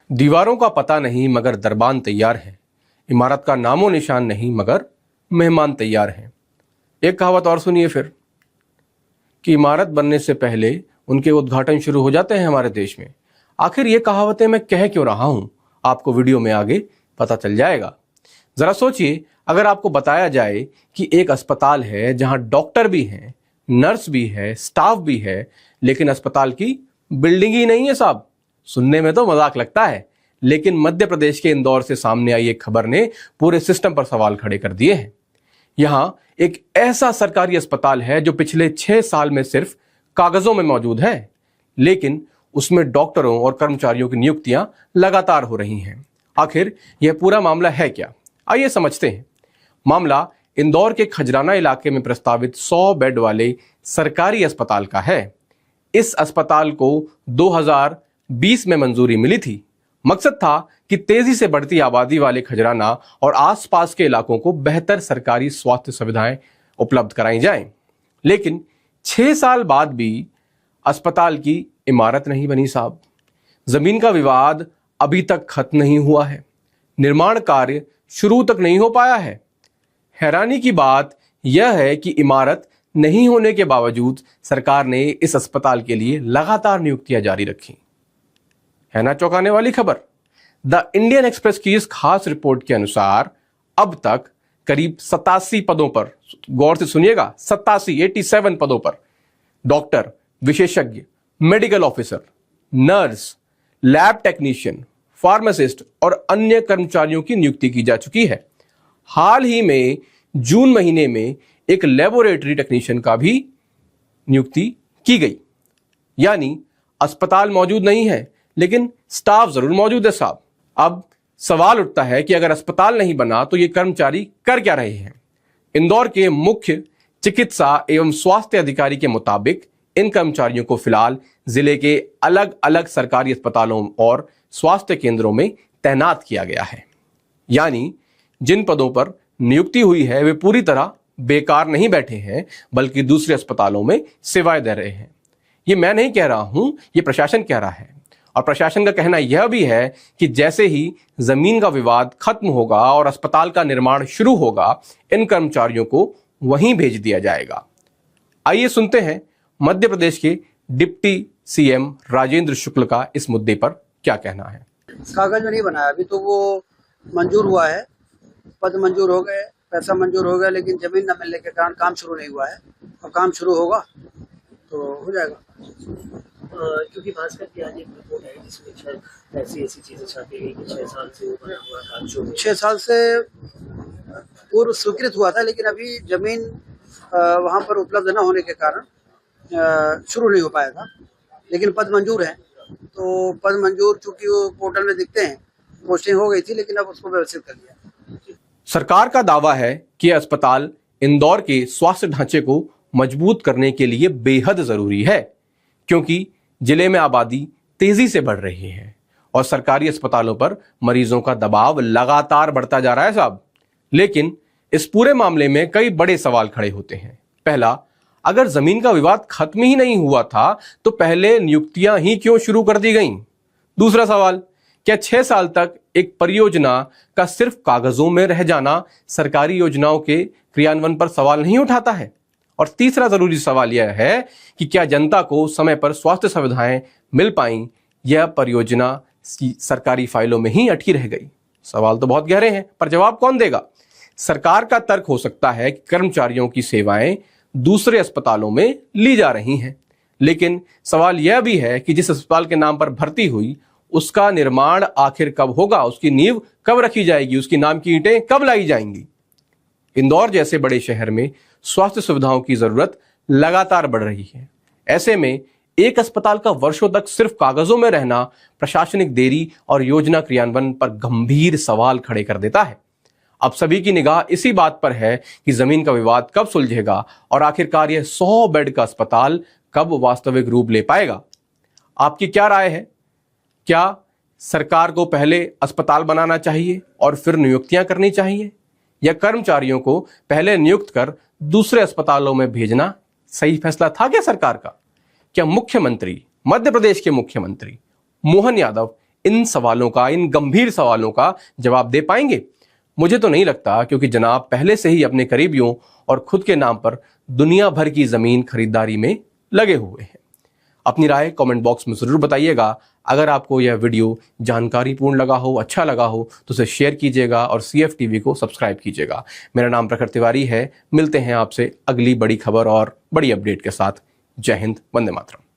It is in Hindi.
दीवारों का पता नहीं मगर दरबान तैयार है। इमारत का नामो निशान नहीं मगर मेहमान तैयार हैं। एक कहावत और सुनिए फिर कि इमारत बनने से पहले उनके उद्घाटन शुरू हो जाते हैं हमारे देश में। आखिर ये कहावतें मैं कह क्यों रहा हूं, आपको वीडियो में आगे पता चल जाएगा। जरा सोचिए, अगर आपको बताया जाए कि एक अस्पताल है जहां डॉक्टर भी हैं, नर्स भी है, स्टाफ भी है, लेकिन अस्पताल की बिल्डिंग ही नहीं है साहब। सुनने में तो मजाक लगता है, लेकिन मध्य प्रदेश के इंदौर से सामने आई एक खबर ने पूरे सिस्टम पर सवाल खड़े कर दिए हैं। यहां एक ऐसा सरकारी अस्पताल है जो पिछले 6 साल में सिर्फ कागजों में मौजूद है, लेकिन उसमें डॉक्टरों और कर्मचारियों की नियुक्तियां लगातार हो रही हैं। आखिर यह पूरा मामला है क्या, आइए समझते हैं। मामला इंदौर के खजराना इलाके में प्रस्तावित 100 बेड वाले सरकारी अस्पताल का है। इस अस्पताल को 2020 में मंजूरी मिली थी। मकसद था कि तेजी से बढ़ती आबादी वाले खजराना और आसपास के इलाकों को बेहतर सरकारी स्वास्थ्य सुविधाएं उपलब्ध कराई जाएं। लेकिन 6 साल बाद भी अस्पताल की इमारत नहीं बनी साहब। जमीन का विवाद अभी तक खत्म नहीं हुआ है। निर्माण कार्य शुरू तक नहीं हो पाया है। हैरानी की बात यह है कि इमारत नहीं होने के बावजूद सरकार ने इस अस्पताल के लिए लगातार नियुक्तियां जारी रखी। है ना चौंकाने वाली खबर। द इंडियन एक्सप्रेस की इस खास रिपोर्ट के अनुसार अब तक करीब 87 पदों पर, गौर से सुनिएगा, 87 पदों पर डॉक्टर, विशेषज्ञ, medical officer, nurse, lab technician, pharmacist और अन्य कर्मचारियों की नियुक्ति की जा चुकी है। हाल ही में जून महीने में एक लेबोरेटरी टेक्नीशियन का भी नियुक्ति की गई। यानी अस्पताल मौजूद नहीं है, लेकिन स्टाफ जरूर मौजूद है साहब। अब सवाल उठता है कि अगर अस्पताल नहीं बना तो ये कर्मचारी कर क्या रहे हैं। इंदौर के मुख्य चिकित्सा एवं स्वास्थ्य अधिकारी के मुताबिक इन कर्मचारियों को फिलहाल जिले के अलग अलग सरकारी अस्पतालों और स्वास्थ्य केंद्रों में तैनात किया गया है। यानी जिन पदों पर नियुक्ति हुई है वे पूरी तरह बेकार नहीं बैठे हैं, बल्कि दूसरे अस्पतालों में सेवाएं दे रहे हैं। ये मैं नहीं कह रहा हूं, ये प्रशासन कह रहा है। और प्रशासन का कहना यह भी है कि जैसे ही जमीन का विवाद खत्म होगा और अस्पताल का निर्माण शुरू होगा, इन कर्मचारियों को वहीं भेज दिया जाएगा। आइए सुनते हैं मध्य प्रदेश के डिप्टी सीएम राजेंद्र शुक्ल का इस मुद्दे पर क्या कहना है। कागज में नहीं बनाया, अभी तो वो मंजूर हुआ है, पद मंजूर हो गए, पैसा मंजूर हो गया, लेकिन जमीन न मिलने के कारण काम शुरू नहीं हुआ है। और काम शुरू होगा तो हो जाएगा। क्योंकि भास्कर की आज एक रिपोर्ट है जिसमें शायद ऐसी चीजें छापी गई कि 6 साल से वो बना हुआ काम शुरू, 6 साल से पूर्व स्वीकृत हुआ था, लेकिन अभी जमीन वहां पर उपलब्ध न होने के कारण शुरू नहीं हो पाया था। लेकिन पद मंजूर है, तो पद मंजूर चूंकि वो पोर्टल में दिखते हैं, पोस्टिंग हो गई थी, लेकिन अब उसको व्यवस्थित कर लिया। सरकार का दावा है कि अस्पताल इंदौर के स्वास्थ्य ढांचे को मजबूत करने के लिए बेहद जरूरी है, क्योंकि जिले में आबादी तेजी से बढ़ रही है और सरकारी अस्पतालों पर मरीजों का दबाव लगातार बढ़ता जा रहा है साहब। लेकिन इस पूरे मामले में कई बड़े सवाल खड़े होते हैं। पहला, अगर जमीन का विवाद खत्म ही नहीं हुआ था तो पहले नियुक्तियां ही क्यों शुरू कर दी गईं? दूसरा सवाल, क्या 6 साल तक एक परियोजना का सिर्फ कागजों में रह जाना सरकारी योजनाओं के क्रियान्वयन पर सवाल नहीं उठाता है? और तीसरा जरूरी सवाल यह है कि क्या जनता को समय पर स्वास्थ्य सुविधाएं मिल पाई, यह परियोजना सरकारी फाइलों में ही अटकी रह गई? सवाल तो बहुत गहरे हैं, पर जवाब कौन देगा? सरकार का तर्क हो सकता है कि कर्मचारियों की सेवाएं दूसरे अस्पतालों में ली जा रही हैं, लेकिन सवाल यह भी है कि जिस अस्पताल के नाम पर भर्ती हुई उसका निर्माण आखिर कब होगा, उसकी नींव कब रखी जाएगी, उसकी नाम की ईंटें कब लाई जाएंगी? इंदौर जैसे बड़े शहर में स्वास्थ्य सुविधाओं की जरूरत लगातार बढ़ रही है। ऐसे में एक अस्पताल का वर्षों तक सिर्फ कागजों में रहना प्रशासनिक देरी और योजना क्रियान्वयन पर गंभीर सवाल खड़े कर देता है। अब सभी की निगाह इसी बात पर है कि जमीन का विवाद कब सुलझेगा और आखिरकार यह 100 बेड का अस्पताल कब वास्तविक रूप ले पाएगा। आपकी क्या राय है? क्या सरकार को पहले अस्पताल बनाना चाहिए और फिर नियुक्तियां करनी चाहिए, या कर्मचारियों को पहले नियुक्त कर दूसरे अस्पतालों में भेजना सही फैसला था क्या सरकार का? क्या मुख्यमंत्री, मध्य प्रदेश के मुख्यमंत्री मोहन यादव इन सवालों का, इन गंभीर सवालों का जवाब दे पाएंगे? मुझे तो नहीं लगता, क्योंकि जनाब पहले से ही अपने करीबियों और खुद के नाम पर दुनिया भर की जमीन खरीदारी में लगे हुए हैं। अपनी राय कमेंट बॉक्स में जरूर बताइएगा। अगर आपको यह वीडियो जानकारीपूर्ण लगा हो, अच्छा लगा हो, तो उसे शेयर कीजिएगा और CFTV को सब्सक्राइब कीजिएगा। मेरा नाम प्रखर तिवारी है। मिलते हैं आपसे अगली बड़ी खबर और बड़ी अपडेट के साथ। जय हिंद, वंदे मातरम।